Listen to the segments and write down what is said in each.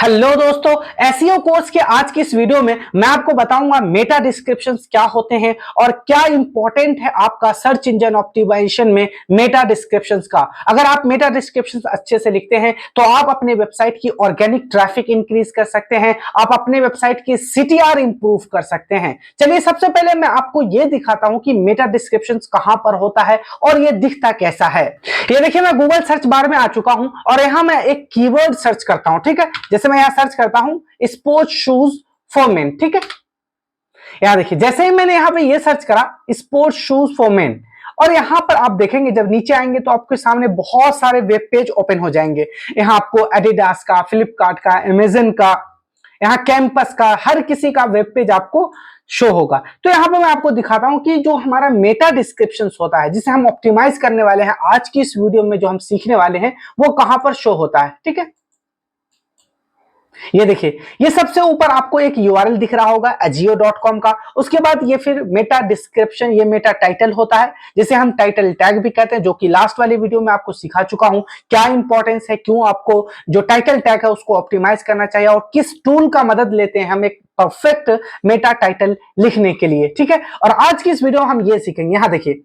Hello दोस्तों, SEO course के आज की इस वीडियो में मैं आपको बताऊंगा मेटा डिस्क्रिप्शंस क्या होते हैं और क्या इंपॉर्टेंट है आपका सर्च इंजन ऑप्टिमाइजेशन में मेटा डिस्क्रिप्शंस का। अगर आप मेटा डिस्क्रिप्शंस अच्छे से लिखते हैं तो आप अपने वेबसाइट की ऑर्गेनिक ट्रैफिक इंक्रीज कर सकते हैं, आप अपने वेबसाइट की सीटीआर इंप्रूव कर सकते हैं। चलिए सबसे पहले मैं आपको यह दिखाता हूं कि मेटा डिस्क्रिप्शंस कहां पर होता है और यह दिखता कैसा है। ये देखिए, मैं गूगल सर्च बार में आ चुका हूं और यहां मैं एक कीवर्ड सर्च करता हूं। ठीक है, जैसे मैं यहां सर्च करता हूं स्पोर्ट्स शूज फॉर मेन। ठीक है, यहां देखिए, जैसे ही मैंने यहां पे ये सर्च करा स्पोर्ट्स शूज फॉर मेन, और यहां पर आप देखेंगे जब नीचे आएंगे तो आपके सामने बहुत सारे वेब पेज ओपन हो जाएंगे। यहां आपको एडिडास का, फ्लिपकार्ट का, अमेजन का, यहाँ कैंपस का, हर किसी का वेब पेज आपको शो होगा। तो यहां पर मैं आपको दिखाता हूं कि जो हमारा मेटा डिस्क्रिप्शंस होता है, जिसे हम ऑप्टिमाइज करने वाले हैं आज की इस वीडियो में, जो हम सीखने वाले हैं वो कहां पर शो होता है। ठीक है, ये देखिए, ये सबसे ऊपर आपको एक यूआरएल दिख रहा होगा ajio.com का। उसके बाद ये फिर मेटा डिस्क्रिप्शन, ये मेटा टाइटल होता है, जिसे हम टाइटल टैग भी कहते हैं, जो कि लास्ट वाली वीडियो में आपको सिखा चुका हूं क्या इंपॉर्टेंस है, क्यों आपको जो टाइटल टैग है उसको ऑप्टिमाइज करना चाहिए और किस टूल का मदद लेते हैं हम एक परफेक्ट मेटा टाइटल लिखने के लिए। ठीक है, और आज की इस वीडियो में हम ये सीखेंगे। यहां देखिए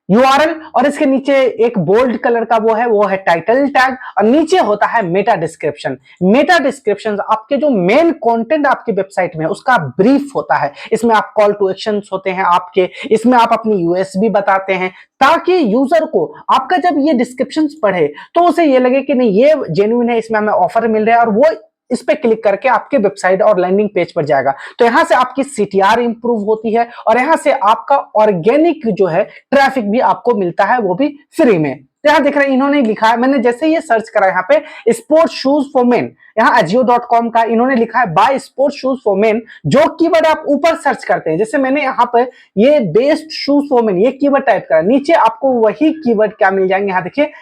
यूआरएल और इसके नीचे एक बोल्ड कलर का वो है टाइटल टैग, और नीचे होता है मेटा डिस्क्रिप्शन। मेटा डिस्क्रिप्शन आपके जो मेन कंटेंट आपकी वेबसाइट में उसका ब्रीफ होता है। इसमें आप कॉल टू एक्शंस होते हैं आपके, इसमें आप अपनी यूएसबी बताते हैं ताकि यूजर को आपका जब ये डिस्क्रिप्शन पढ़े तो उसे ये लगे कि नहीं, ये जेन्युइन है, इसमें हमें ऑफर मिल रहा है, और वो इस पे क्लिक करके आपके वेबसाइट और लैंडिंग पेज पर जाएगा। तो यहां से आपकी सीटीआर इंप्रूव होती है और यहां से आपका ऑर्गेनिक जो है ट्रैफिक भी आपको मिलता है, वो भी फ्री में। तो यहां देख रहे हैं इन्होंने लिखा है, मैंने जैसे ये सर्च करा यहाँ पे स्पोर्ट्स शूज फॉर मेन, यहाँ ajio.com का इन्होंने लिखा है buy sports shoes for men. जो कीवर्ड आप ऊपर सर्च करते हैं, जैसे मैंने यहाँ पे ये बेस्ट शूज फॉर मेन ये कीवर्ड टाइप करा, नीचे आपको वही कीवर्ड क्या मिल जाएंगे, यहाँ देखिए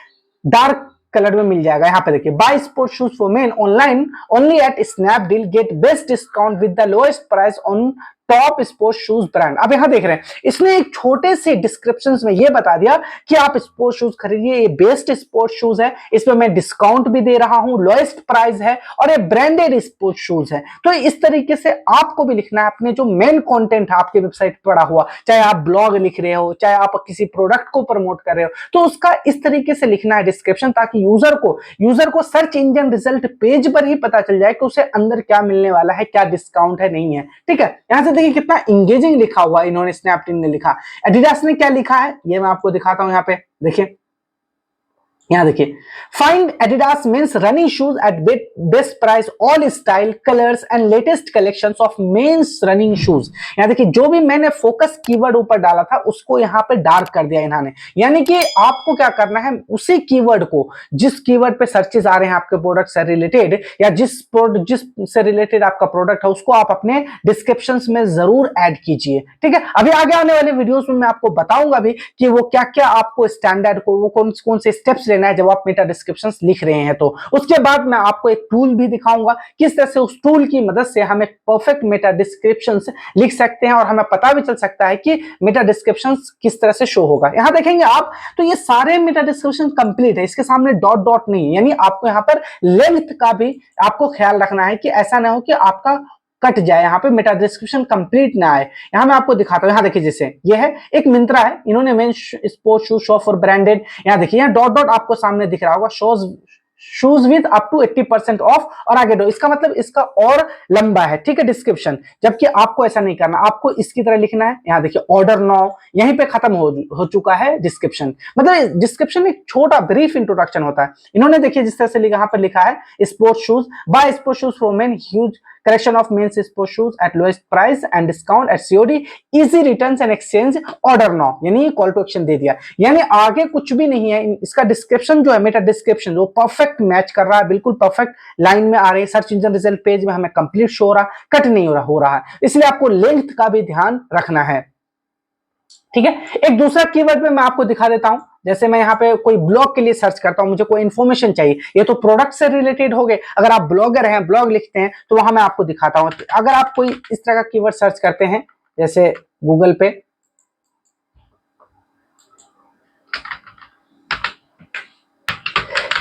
डार्क कलर में मिल जाएगा। यहाँ पे देखिए buy sports shoes for men online only at Snapdeal, get best discount with the lowest price on top sports shoes brand. अब यहां देख रहे हैं इसने एक छोटे से डिस्क्रिप्शन में ये बता दिया कि आप स्पोर्ट्स शूज खरीदिए, ये बेस्ट स्पोर्ट्स शूज है, इसमें मैं डिस्काउंट भी दे रहा हूं, लोएस्ट प्राइस है और ये ब्रांडेड स्पोर्ट्स शूज है। तो इस तरीके से आपको भी लिखना है अपने जो मेन कंटेंट है आपके वेबसाइट पर पड़ा हुआ, चाहे आप ब्लॉग लिख रहे हो, चाहे आप किसी प्रोडक्ट को प्रमोट कर रहे हो, तो उसका इस तरीके से लिखना है डिस्क्रिप्शन, ताकि यूजर को सर्च इंजन रिजल्ट पेज पर ही पता चल जाए कि उसे अंदर क्या मिलने वाला है, क्या डिस्काउंट है, नहीं है। ठीक है, यहां से देखिए कितना इंगेजिंग लिखा हुआ इन्होंने, स्नैपडील ने लिखा। एडिडास ने क्या लिखा है ये मैं आपको दिखाता हूं। यहाँ पे देखिए, यहां देखिए find Adidas men's running shoes at best price, all style, colours and latest collections of men's running shoes. यहां देखिए जो भी मैंने फोकस कीवर्ड ऊपर डाला था उसको यहां पे डार्क कर दिया इन्होंने, यानी कि आपको क्या करना है, उसी कीवर्ड को, जिस कीवर्ड पे सर्चेस आ रहे हैं आपके प्रोडक्ट से रिलेटेड, या जिस से रिलेटेड आपका प्रोडक्ट है, उसको आप अपने डिस्क्रिप्शन में जरूर ऐड कीजिए। ठीक है, अभी आगे आने वाले वीडियोस में मैं आपको बताऊंगा भी कि वो क्या क्या आपको स्टैंडर्ड को, वो कौन कौन से स्टेप्स लेना है जब आप मेटा डिस्क्रिप्शंस लिख रहे हैं। तो उसके बाद मैं आपको एक टूल भी दिखाऊंगा किस तरह से उस टूल की मदद से हम एक परफेक्ट मेटा डिस्क्रिप्शंस लिख सकते हैं और हमें पता भी चल सकता है कि मेटा डिस्क्रिप्शंस किस तरह से शो होगा। यहां देखेंगे आप तो ये सारे मेटा डिस्क्रिप्शन कंप्लीट है, इसके सामने डॉट डॉट नहीं है, यानी आपको यहां पर लेंथ का भी आपको ख्याल रखना है कि ऐसा ना हो कि आपका कट जाए, यहाँ पे मेटा डिस्क्रिप्शन कंप्लीट ना आए। यहाँ मैं आपको दिखाता हूँ, यहाँ देखिए जैसे ये है एक मिंत्रा है, इन्होंने main sports shoes shop for branded, यहाँ देखिए यहाँ डॉट डॉट आपको सामने दिख रहा होगा, shows shoes with up to 80% off, और आगे दो, इसका मतलब इसका और लंबा है। ठीक है डिस्क्रिप्शन, जबकि आपको ऐसा नहीं करना, आपको इसकी तरह लिखना है। यहाँ देखिए ऑर्डर नाउ, यहीं पे खत्म हो चुका है डिस्क्रिप्शन। मतलब डिस्क्रिप्शन एक छोटा ब्रीफ इंट्रोडक्शन होता है। इन्होंने देखिए जिस तरह से यहाँ पर लिखा है sports shoes buy sports shoes from men, huge collection of men's sports shoes at lowest price and discount at COD, easy returns and exchange, order now, यानी कॉल टू एक्शन दे दिया, यानी आगे कुछ भी नहीं है। इसका डिस्क्रिप्शन जो है, मेटा डिस्क्रिप्शन जो परफेक्ट मैच कर रहा है, बिल्कुल परफेक्ट लाइन में आ रही है, सर्च इंजन रिजल्ट पेज में हमें कंप्लीट शो हो रहा, कट नहीं हो रहा है। इसलिए आपको लेंथ का भी ध्यान रखना है। ठीक है, एक दूसरा कीवर्ड पे मैं आपको दिखा देता हूं। जैसे मैं यहाँ पे कोई ब्लॉग के लिए सर्च करता हूं, मुझे कोई इंफॉर्मेशन चाहिए, ये तो प्रोडक्ट से रिलेटेड हो गए। अगर आप ब्लॉगर हैं, ब्लॉग लिखते हैं, तो वहां मैं आपको दिखाता हूं। अगर आप कोई इस तरह का कीवर्ड सर्च करते हैं, जैसे गूगल पे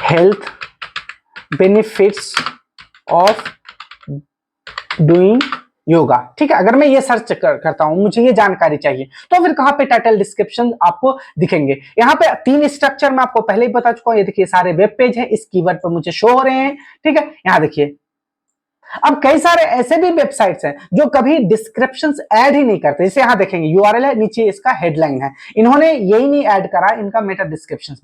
health benefits of doing yoga. ठीक है, अगर मैं ये सर्च करता हूं, मुझे ये जानकारी चाहिए, तो फिर कहां पे टाइटल डिस्क्रिप्शन आपको दिखेंगे। यहाँ पे 3 स्ट्रक्चर मैं आपको पहले ही बता चुका हूं। ये देखिए सारे वेब पेज है, इस कीवर्ड पर मुझे शो हो रहे हैं। ठीक है, यहाँ देखिए अब कई सारे ऐसे भी वेबसाइट्स हैं जो कभी डिस्क्रिप्शंस ऐड ही नहीं करते। जैसे यहां देखेंगे यूआरएल है, नीचे इसका हेडलाइन है, इन्होंने यही नहीं ऐड करा इनका मेटा डिस्क्रिप्शंस,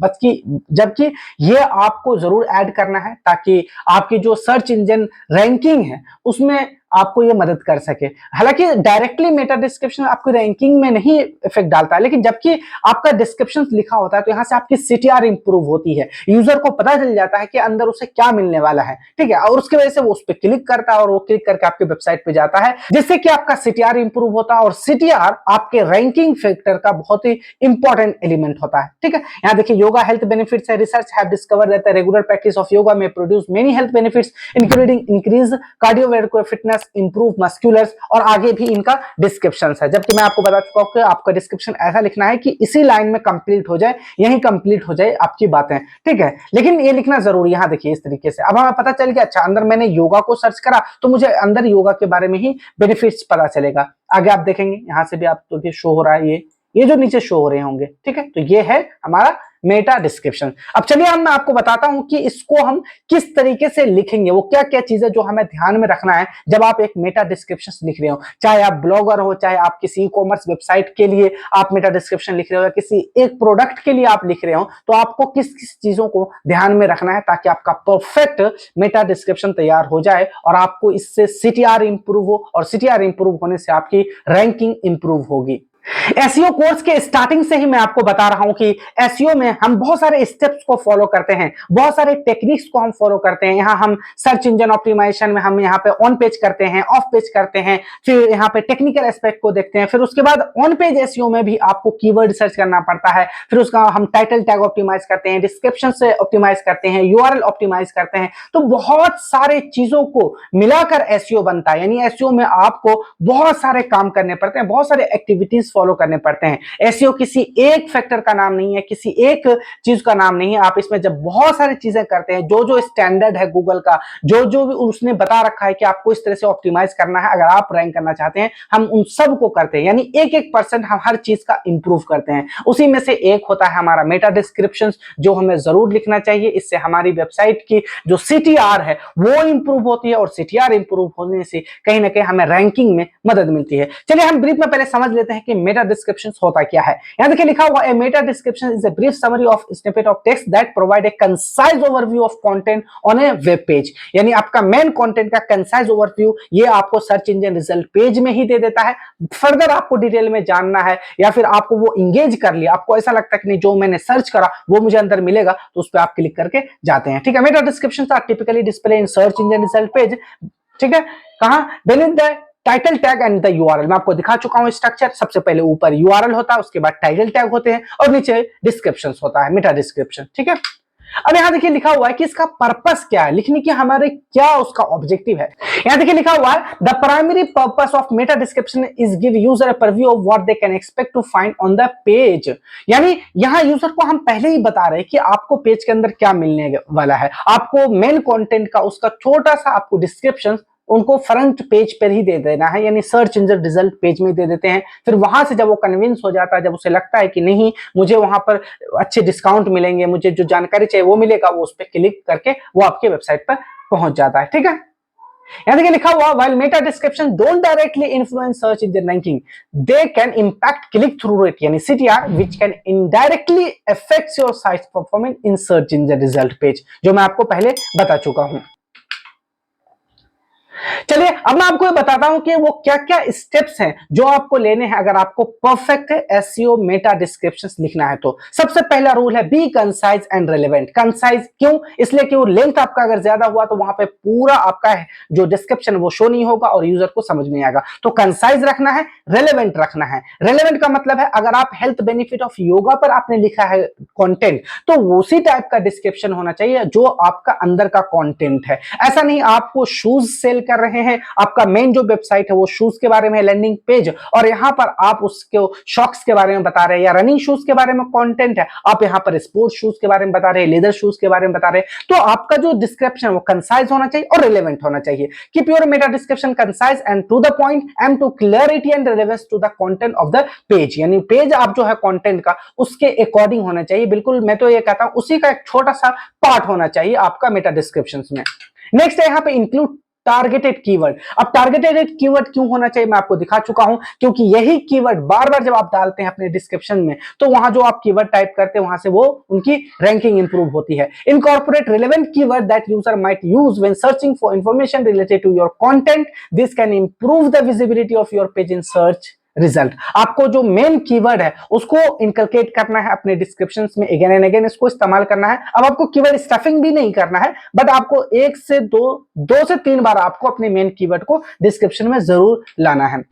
जबकि ये आपको जरूर ऐड करना है ताकि आपकी जो सर्च इंजन रैंकिंग है उसमें आपको ये मदद कर सके। हालांकि डायरेक्टली मेटा डिस्क्रिप्शन आपकी रैंकिंग में नहीं इफेक्ट डालता है, लेकिन जबकि आपका डिस्क्रिप्शन लिखा होता है तो यहां से आपकी सीटीआर इंप्रूव होती है, यूजर को पता चल जाता है कि अंदर उसे क्या मिलने वाला है। ठीक है, और उसकी वजह से वो उस पर क्लिक करता है और वो क्लिक करके आपके वेबसाइट पे जाता है, जिससे कि आपका सीटीआर इंप्रूव होता है। और सीटीआर आपके रैंकिंग फैक्टर का बहुत ही इंपॉर्टेंट एलिमेंट होता है। ठीक है, यहाँ देखिए योगा हेल्थ बेनिफिट्स है, research have discovered that regular practice of yoga may produce many health benefits including increase cardiovascular fitness, improve muscular, और आगे भी इनका डिस्क्रिप्शन है। जबकि मैं आपको बता चुका हूं कि आपका डिस्क्रिप्शन ऐसा लिखना है कि इसी लाइन में कंप्लीट हो जाए, यही कंप्लीट हो जाए आपकी बातें। ठीक है, लेकिन ये लिखना जरूरी, यहां देखिए इस तरीके से। अब हमें पता चल गया, अच्छा अंदर मैंने योगा को सर्च करा तो मुझे अंदर योगा के बारे में ही बेनिफिट्स पता चलेगा। आगे आप देखेंगे यहां से भी आपको शो हो रहा है, ये जो नीचे शो हो रहे होंगे। ठीक है, तो ये है हमारा मेटा डिस्क्रिप्शन। अब चलिए मैं आपको बताता हूं कि इसको हम किस तरीके से लिखेंगे, वो क्या क्या चीजें जो हमें ध्यान में रखना है जब आप एक मेटा डिस्क्रिप्शन लिख रहे हो। चाहे आप ब्लॉगर हो, चाहे आप किसी ई कॉमर्स वेबसाइट के लिए आप मेटा डिस्क्रिप्शन लिख रहे हो, या किसी एक प्रोडक्ट के लिए आप लिख रहे हो, तो आपको किस किस चीजों को ध्यान में रखना है ताकि आपका परफेक्ट मेटा डिस्क्रिप्शन तैयार हो जाए और आपको इससे सीटीआर इंप्रूव हो, और सीटीआर इंप्रूव होने से आपकी रैंकिंग इंप्रूव होगी। एसईओ कोर्स के स्टार्टिंग से ही मैं आपको बता रहा हूं कि एसईओ में हम बहुत सारे स्टेप्स को फॉलो करते हैं, बहुत सारे टेक्निक्स को हम फॉलो करते हैं। यहां हम सर्च इंजन ऑप्टिमाइजेशन में हम यहां पे ऑन पेज करते हैं, ऑफ पेज करते हैं, फिर यहां पे टेक्निकल एस्पेक्ट को देखते हैं, फिर उसके बाद ऑन पेज एसईओ में भी आपको कीवर्ड सर्च करना पड़ता है, फिर उसका हम टाइटल टैग ऑप्टिमाइज करते हैं, डिस्क्रिप्शन से ऑप्टिमाइज करते हैं, यूआरएल ऑप्टिमाइज करते हैं। तो बहुत सारे चीजों को मिलाकर एसईओ बनता है, यानी एसईओ में आपको बहुत सारे काम करने पड़ते हैं, बहुत सारे एक्टिविटीज फॉलो करने पड़ते हैं। एसईओ किसी एक फैक्टर का नाम नहीं है, किसी एक चीज का नाम नहीं है। आप इसमें जब बहुत सारी चीजें करते हैं, जो जो स्टैंडर्ड है गूगल का, जो जो भी उसने बता रखा है कि आपको इस तरह से ऑप्टिमाइज करना है अगर आप रैंक करना चाहते हैं, हम उन सब को करते हैं, यानी 1-1% हम हर चीज का इंप्रूव करते हैं। उसी में से एक होता है हमारा मेटा डिस्क्रिप्शन, जो हमें जरूर लिखना चाहिए। इससे हमारी वेबसाइट की जो सीटीआर है वो इंप्रूव होती है, और सीटीआर इंप्रूव होने से कहीं ना कहीं हमें रैंकिंग में मदद मिलती है। चलिए हम ब्रीफ में पहले समझ लेते हैं कि मेटा डिस्क्रिप्शन होता क्या है। यहां देखिए लिखा हुआ है, meta description is a brief summary of snippet of text that provide a concise overview of content on A web page. यानी आपका मेन कंटेंट का कंसाइज ओवरव्यू ये आपको सर्च इंजन रिजल्ट पेज में ही दे देता है। फर्दर आपको डिटेल में जानना है या फिर आपको वो इंगेज कर लिया, आपको ऐसा लगता है कि नहीं जो मैंने सर्च करा वो मुझे अंदर मिलेगा, तो उस पर आप क्लिक करके जाते हैं। ठीक है, meta description are typically display in search engine result page. ठीक है, कहां beneath the title tag and the URL. मैं आपको दिखा चुका हूं स्ट्रक्चर। सबसे पहले ऊपर यूआरएल होता है, उसके बाद टाइटल टैग होते हैं, और नीचे डिस्क्रिप्शन होता है, मेटा डिस्क्रिप्शन। ठीक है, अब यहां देखिए लिखा हुआ है कि इसका पर्पस क्या है, लिखने की हमारे क्या उसका ऑब्जेक्टिव है। यहां देखिए लिखा हुआ है, the primary purpose of meta description is give user a preview of what they can expect to find on the page. यानी यहां यूजर को हम पहले ही बता रहे हैं कि आपको पेज के अंदर क्या मिलने वाला है। आपको मेन कंटेंट का उसका छोटा सा आपको डिस्क्रिप्शन उनको फ्रंट पेज पर ही दे देना है, यानी सर्च इंजन रिजल्ट पेज में दे देते हैं। फिर वहां से जब वो कन्विंस हो जाता है, जब उसे लगता है कि नहीं मुझे वहां पर अच्छे डिस्काउंट मिलेंगे, मुझे जो जानकारी चाहिए वो मिलेगा, वो उस पर क्लिक करके वो आपके वेबसाइट पर पहुंच जाता है। ठीक है, यहां देखिए लिखा हुआ, while meta description don't directly influence search engine ranking, they can impact click through rate यानी CTR, which can indirectly affect your site's performance in search engine result page, जो मैं आपको पहले बता चुका हूं। चलिए अब मैं आपको बताता हूं कि वो क्या क्या स्टेप्स हैं जो आपको लेने हैं अगर आपको परफेक्ट एसईओ मेटा डिस्क्रिप्शन लिखना है। तो सबसे पहला रूल है B concise and relevant. Concise क्यों? इसलिए कि वो लेंथ आपका अगर ज्यादा हुआ तो वहां पे पूरा आपका जो डिस्क्रिप्शन वो शो नहीं होगा और यूजर को समझ नहीं आएगा। तो कंसाइज रखना है, रेलेवेंट रखना है। रेलेवेंट का मतलब है अगर आप हेल्थ बेनिफिट ऑफ योगा पर आपने लिखा है कंटेंट, तो उसी टाइप का डिस्क्रिप्शन होना चाहिए जो आपका अंदर का कंटेंट है। ऐसा नहीं आपको शूज सेल कर रहे रहे हैं, आपका मेन जो वेबसाइट है वो शूज के बारे में लैंडिंग पेज, और यहाँ पर आप उसके शॉक्स के बारे में बता रहे हैं या रनिंग शूज के बारे में कंटेंट है, आप यहाँ पर स्पोर्ट्स शूज के बारे में बता रहे हैं, लेदर शूज के बारे में बता रहे हैं, तो आपका जो डिस्क्रिप्शन वो कंसाइज होना चाहिए और रिलेवेंट होना चाहिए। Keep your meta description concise and to the point and to clarity and relevance to the content of the page, यानी पेज आप जो है कंटेंट का उसके अकॉर्डिंग होना चाहिए, बिल्कुल मैं तो ये कहता हूं उसी का एक छोटा सा पार्ट होना चाहिए आपका मेटा डिस्क्रिप्शन में। नेक्स्ट है यहाँ पे इंक्लूड टारगेटेड कीवर्ड। अब टारगेटेड कीवर्ड क्यों होना चाहिए मैं आपको दिखा चुका हूं, क्योंकि यही कीवर्ड बार बार जब आप डालते हैं अपने डिस्क्रिप्शन में तो वहां जो आप कीवर्ड टाइप करते हैं वहां से वो उनकी रैंकिंग इंप्रूव होती है। Incorporate relevant keyword that user might use when searching for information related to your content, this can improve the visibility of your page in search result. आपको जो मेन कीवर्ड है उसको इनकलकेट करना है अपने descriptions में, अगेन एंड अगेन इसको इस्तेमाल करना है। अब आपको कीवर्ड स्टफिंग भी नहीं करना है, बट आपको एक से दो से तीन बार आपको अपने मेन कीवर्ड को डिस्क्रिप्शन में जरूर लाना है।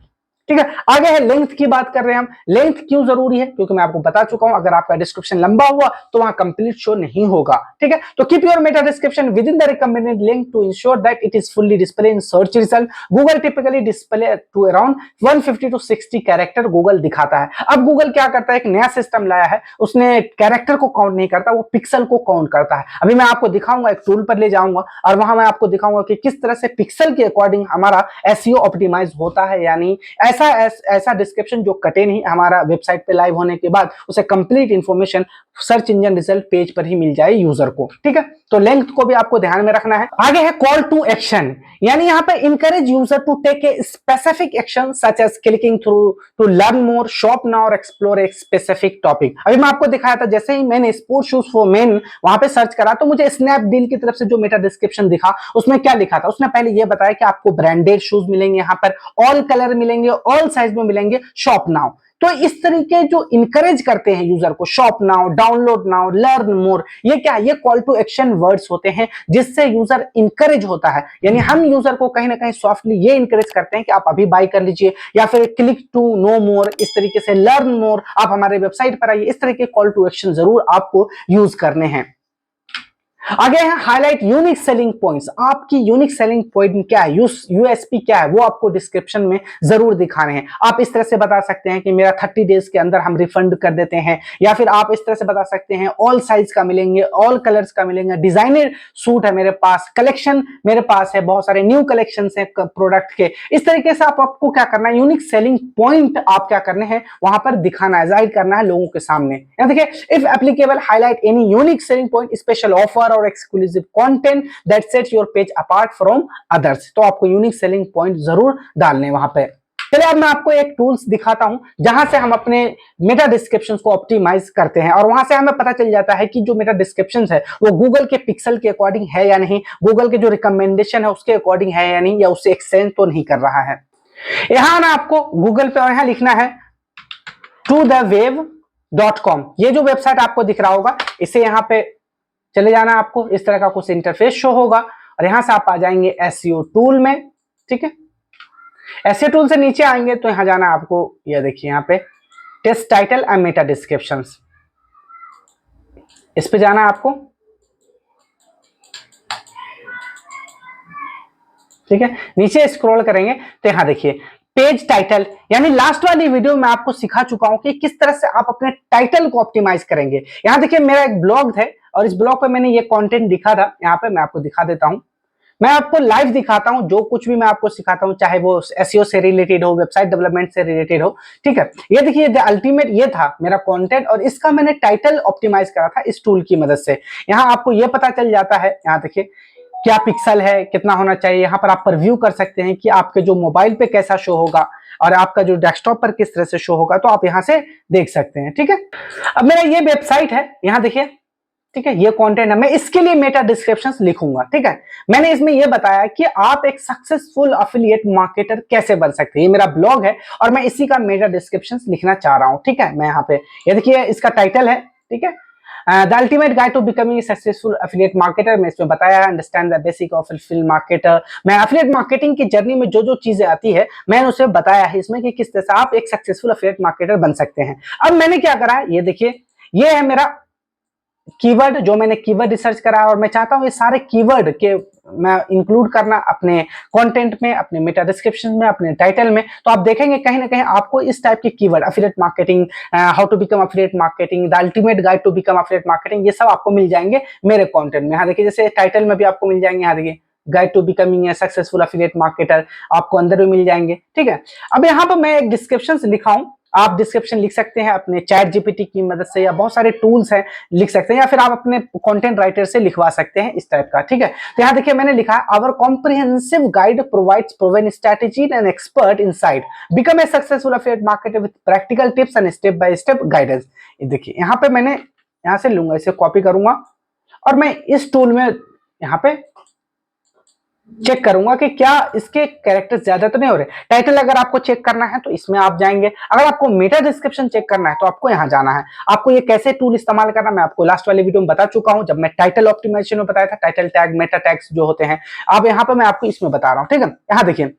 ठीक है, आगे है लेंथ की बात कर रहे हैं हम। लेंथ क्यों जरूरी है, क्योंकि मैं आपको बता चुका हूं अगर आपका डिस्क्रिप्शन लंबा हुआ तो वहां कंप्लीट शो नहीं होगा। ठीक है, तो keep your meta description with in the recommended link to ensure that it is fully display in search result. Google typically display to around 150 to 60 character Google दिखाता है। अब गूगल क्या करता है, एक नया सिस्टम लाया है, उसने कैरेक्टर को काउंट नहीं करता, वो पिक्सल को काउंट करता है। अभी मैं आपको दिखाऊंगा, एक टूल पर ले जाऊंगा और वहां मैं आपको दिखाऊंगा कि किस तरह से पिक्सल के अकॉर्डिंग हमारा एसईओ ऑप्टिमाइज होता है, यानी ऐसा डिस्क्रिप्शन जो कटे नहीं, हमारा वेबसाइट पे लाइव होने के बाद उसे complete information search engine result page पर ही मिल जाए यूजर को। ठीक है, तो लेंथ को भी आपको ध्यान में रखना है। आगे है कॉल टू एक्शन, यानी यहाँ पे encourage user to take a specific action such as clicking through to learn more, shop now और एक्सप्लोर ए स्पेसिफिक टॉपिक। अभी मैं आपको दिखाया था, जैसे ही मैंने स्पोर्ट्स शूज फॉर मेन वहां पे सर्च करा तो मुझे स्नैपडील की तरफ से जो मेटा डिस्क्रिप्शन दिखा उसमें क्या लिखा था, उसने पहले ये बताया कि आपको ब्रांडेड शूज मिलेंगे, यहाँ पर ऑल कलर मिलेंगे, ऑल साइज में मिलेंगे, शॉप नाउ। तो इस तरीके जो इंकरेज करते हैं यूजर को, shop now, download now, learn more, ये क्या, ये कॉल टू एक्शन वर्ड्स होते हैं जिससे यूजर इंकरेज होता है। यानी हम यूजर को कहीं ना कहीं सॉफ्टली ये इंकरेज करते हैं कि आप अभी बाय कर लीजिए, या फिर क्लिक टू नो मोर, इस तरीके से लर्न मोर, आप हमारे वेबसाइट पर आइए, इस तरह के कॉल टू एक्शन जरूर आपको यूज करने हैं। आगे है हाईलाइट यूनिक सेलिंग पॉइंट्स। आपकी यूनिक सेलिंग पॉइंट क्या है, यूएसपी क्या है, वो आपको डिस्क्रिप्शन में जरूर दिखाने हैं। आप इस तरह से बता सकते हैं कि मेरा 30 डेज के अंदर हम रिफंड कर देते हैं, या फिर आप इस तरह से बता सकते हैं ऑल साइज का मिलेंगे, ऑल कलर्स का मिलेंगे, डिजाइनर सूट है मेरे पास, कलेक्शन मेरे पास है, बहुत सारे न्यू कलेक्शन है प्रोडक्ट के। इस तरीके से आपको क्या करना है, यूनिक सेलिंग पॉइंट आप क्या करने हैं वहां पर दिखाना है, जाहिर करना है लोगों के सामने। देखिए, if applicable highlight any unique selling point, special offer और exclusive content that sets your page apart from others. तो आपको यूनिक सेलिंग पॉइंट जरूर डालने वहां पे। चलिए अब मैं आपको एक टूल्स दिखाता हूं जहां से हम अपने मेटा डिस्क्रिप्शंस को ऑप्टिमाइज करते हैं, और वहां से हमें पता चल जाता है कि जो मेटा डिस्क्रिप्शंस है वो गूगल के पिक्सल के अकॉर्डिंग है या नहीं, गूगल के जो रिकमेंडेशन है उसके अकॉर्डिंग है या नहीं, या उससे एक्सचेंज तो नहीं कर रहा है। यहां ना आपको गूगल पे और यहां लिखना है tothewave.com। ये जो वेबसाइट आपको दिख रहा होगा, इसे यहां पे चले जाना, आपको इस तरह का कुछ इंटरफेस शो होगा और यहां से आप आ जाएंगे एसईओ टूल में। ठीक है, एसईओ टूल से नीचे आएंगे तो यहां जाना आपको, ये देखिए यहां पे test title and meta descriptions, इस पे जाना आपको। ठीक है, नीचे स्क्रॉल करेंगे तो यहां देखिए पेज टाइटल, यानी लास्ट वाली वीडियो में आपको सिखा चुका हूं कि किस तरह से आप अपने टाइटल को ऑप्टिमाइज करेंगे। यहां देखिए मेरा एक ब्लॉग है और इस ब्लॉग पे मैंने ये कंटेंट दिखा था, यहाँ पे मैं आपको दिखा देता हूं, मैं आपको लाइव दिखाता हूं जो कुछ भी मैं आपको सिखाता हूं, चाहे वो एसईओ से रिलेटेड हो, वेबसाइट डेवलपमेंट से रिलेटेड हो। ठीक है, ये देखिए द अल्टीमेट, ये था मेरा कंटेंट और इसका मैंने टाइटल ऑप्टिमाइज करा था इस टूल की मदद से। यहाँ आपको ये पता चल जाता है, यहाँ देखिए क्या पिक्सल है, कितना होना चाहिए, यहाँ पर आप प्रीव्यू कर सकते हैं कि आपके जो मोबाइल पे कैसा शो होगा और आपका जो डेस्कटॉप पर किस तरह से शो होगा, तो आप यहाँ से देख सकते हैं। ठीक है, अब मेरा ये वेबसाइट है, यहाँ देखिए। ठीक है, ये कंटेंट है, मैं इसके लिए मेटा डिस्क्रिप्शंस लिखूंगा। ठीक है, मैंने इसमें ये बताया कि आप एक सक्सेसफुल अफिलिएट मार्केटर कैसे बन सकते हैं, ये मेरा ब्लॉग है और मैं इसी का मेटा डिस्क्रिप्शंस लिखना चाह रहा हूं। ठीक है, मैं यहाँ पे ये देखिए इसका टाइटल है। ठीक है, the ultimate guide to becoming successful affiliate marketer, में इसमें बताया है understand the basic of affiliate marketer. मैं एफिलिएट मार्केटिंग की जर्नी में जो जो चीजें आती है मैंने उसे बताया है इसमें कि किस तरह से आप एक सक्सेसफुल एफिलिएट मार्केटर बन सकते हैं। अब मैंने क्या करा है, ये देखिए ये है मेरा कीवर्ड, जो मैंने कीवर्ड रिसर्च करा और मैं चाहता हूं ये सारे कीवर्ड के मैं इंक्लूड करना अपने कंटेंट में, अपने मेटा डिस्क्रिप्शन में, अपने टाइटल में, तो आप देखेंगे कहीं ना कहीं आपको इस टाइप के keyword, affiliate marketing, how to become affiliate marketing, the ultimate guide to become affiliate marketing, ये सब आपको मिल जाएंगे मेरे कंटेंट में। यहाँ देखिए जैसे टाइटल में भी आपको मिल जाएंगे, यहाँ देखिए guide to becoming a successful affiliate marketer, आपको अंदर भी मिल जाएंगे। ठीक है, अब यहाँ पर मैं एक डिस्क्रिप्शन लिखा हूं, आप डिस्क्रिप्शन लिख सकते हैं अपने चैट जीपीटी की मदद से, या बहुत सारे टूल्स हैं लिख सकते हैं, या फिर आप अपने कंटेंट राइटर से लिखवा सकते हैं इस टाइप का। ठीक है, तो यहाँ देखिए मैंने लिखा है our comprehensive guide provides proven strategy and expert insight, become a successful affiliate marketer with practical tips and step by step guidance. देखिए यहाँ पे मैंने यहाँ से लूंगा, इसे कॉपी करूंगा और मैं इस टूल में यहाँ पे चेक करूंगा कि क्या इसके कैरेक्टर ज्यादा तो नहीं हो रहे। टाइटल अगर आपको चेक करना है तो इसमें आप जाएंगे, अगर आपको मेटा डिस्क्रिप्शन चेक करना है तो आपको यहां जाना है। आपको ये कैसे टूल इस्तेमाल करना मैं आपको लास्ट वाले वीडियो में बता चुका हूं, जब मैं टाइटल ऑप्टिमाइजेशन में बताया था, टाइटल टैग, मेटा टैग्स जो होते हैं। अब यहाँ पे मैं आपको इसमें बता रहा हूं। ठीक है, यहाँ देखिए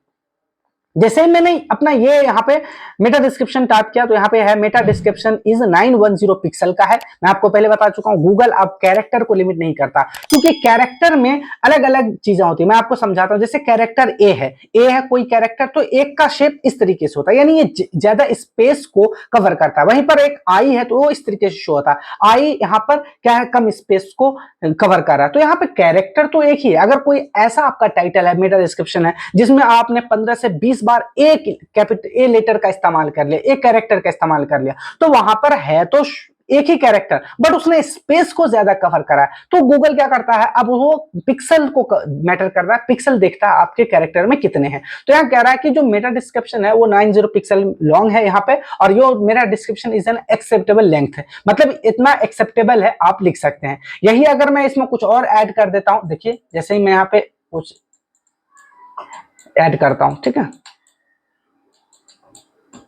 जैसे मैंने अपना ये यहाँ पे मेटा डिस्क्रिप्शन टाइप किया तो यहाँ पे है मेटा डिस्क्रिप्शन इज 910 पिक्सल का है। मैं आपको पहले बता चुका हूँ गूगल अब कैरेक्टर को लिमिट नहीं करता, क्योंकि कैरेक्टर में अलग अलग चीजें होती है। मैं आपको समझाता हूँ, जैसे कैरेक्टर ए है कोई कैरेक्टर, तो एक का शेप इस तरीके से होता है, यानी ये ज्यादा स्पेस को कवर करता है। वहीं पर एक आई है तो वो इस तरीके से शो होता है, आई यहाँ पर क्या है, कम स्पेस को कवर कर रहा है। तो यहाँ पे कैरेक्टर तो एक ही है। अगर कोई ऐसा आपका टाइटल है, मेटा डिस्क्रिप्शन है, जिसमें आपने 15 से 20 बार एक कैपिटल ए लेटर का इस्तेमाल कर लिया, एक कैरेक्टर का इस्तेमाल कर लिया, तो वहां पर है तो एक ही कैरेक्टर, बट उसने स्पेस को ज्यादा कवर करा है, तो गूगल क्या करता है, अब वो पिक्सल को मैटर कर रहा है, पिक्सल देखता है आपके कैरेक्टर में कितने हैं। तो यहाँ कह रहा है कि जो मेटा डिस्क्रिप्शन है वो 90 पिक्सल लॉन्ग है यहाँ पे, और यो मेरा description is an acceptable length है, मतलब इतना एक्सेप्टेबल है, आप लिख सकते हैं। यही अगर मैं इसमें कुछ और ऐड कर देता हूं, देखिए जैसे ही मैं यहाँ पे कुछ ऐड करता हूं, ठीक है,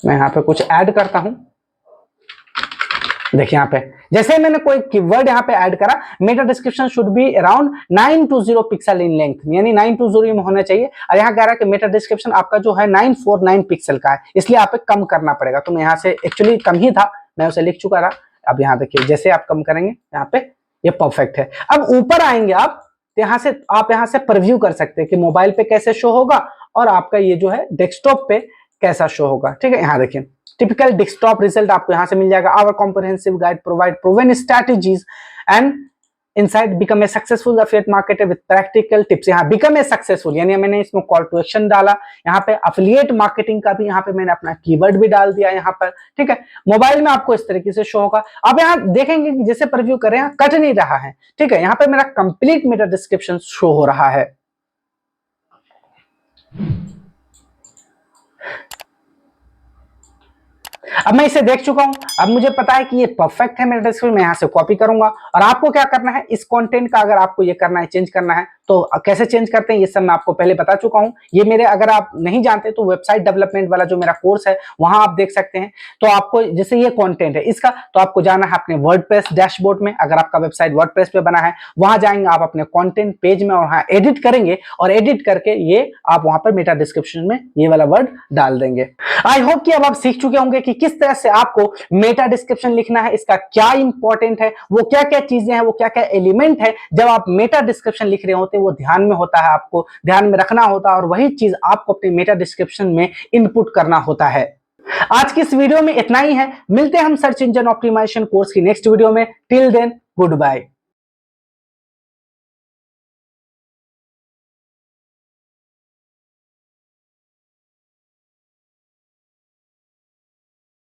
मैं यहाँ पे कुछ ऐड करता हूं, देखिए यहाँ पे जैसे मैंने कोई कीवर्ड यहाँ पे ऐड करा, Meta description should be around 920 pixel in length, यानी 920 में होना चाहिए। और यहाँ कह रहा है कि मेटा डिस्क्रिप्शन आपका जो है 949 पिक्सल का है, इसलिए आप कम करना पड़ेगा। तो मैं यहाँ से एक्चुअली कम ही था, मैं उसे लिख चुका था। अब यहाँ देखिए जैसे आप कम करेंगे यहाँ पे ये परफेक्ट है। अब ऊपर आएंगे आप, यहाँ से आप यहाँ से प्रीव्यू कर सकते हैं कि मोबाइल पे कैसे शो होगा और आपका ये जो है डेस्कटॉप पे कैसा शो होगा। ठीक है, यहाँ देखिए टिपिकल डेस्कटॉप रिजल्ट आपको यहां से मिल जाएगा। Our comprehensive guide provide proven strategies and insight become a successful affiliate marketer with practical tips. यहाँ बिकम ए सक्सेसफुल यानी मैंने इसमें कॉल टू एक्शन डाला, यहाँ पे एफिलिएट मार्केटिंग का भी यहाँ पे मैंने अपना कीवर्ड भी डाल दिया यहाँ पर। ठीक है, मोबाइल में आपको इस तरीके से शो होगा। अब यहाँ देखेंगे कि जैसे प्रीव्यू करें यहाँ कट नहीं रहा है। ठीक है, यहाँ पे मेरा कंप्लीट मेटा डिस्क्रिप्शन शो हो रहा है। अब मैं इसे देख चुका हूं, अब मुझे पता है कि ये परफेक्ट है मेरा डिस्क्रिप्शन। मैं यहां से कॉपी करूंगा और आपको क्या करना है, इस कंटेंट का अगर आपको ये करना है, चेंज करना है, तो कैसे चेंज करते हैं ये सब मैं आपको पहले बता चुका हूं। ये मेरे, अगर आप नहीं जानते तो वेबसाइट डेवलपमेंट वाला जो मेरा कोर्स है वहां आप देख सकते हैं। तो आपको जैसे ये कंटेंट है इसका, तो आपको जाना है अपने वर्डप्रेस डैशबोर्ड में। अगर आपका वेबसाइट वर्डप्रेस पे बना है, वहां जाएंगे आप अपने कंटेंट पेज में और वहां एडिट करेंगे, और एडिट करके ये आप वहां पर मेटा डिस्क्रिप्शन में ये वाला वर्ड डाल देंगे। आई होप कि अब आप सीख चुके होंगे कि किस तरह से आपको मेटा डिस्क्रिप्शन लिखना है, इसका क्या इंपॉर्टेंट है, वो क्या क्या चीजें हैं, वो क्या क्या एलिमेंट है जब आप मेटा डिस्क्रिप्शन लिख रहे होते हैं, वो ध्यान में होता है, आपको ध्यान में रखना होता है, और वही चीज आपको अपने मेटा डिस्क्रिप्शन में इनपुट करना होता है। आज की इस वीडियो में इतना ही है, मिलते हैं हम सर्च इंजन ऑप्टिमाइजेशन कोर्स की नेक्स्ट वीडियो में। Till then good bye.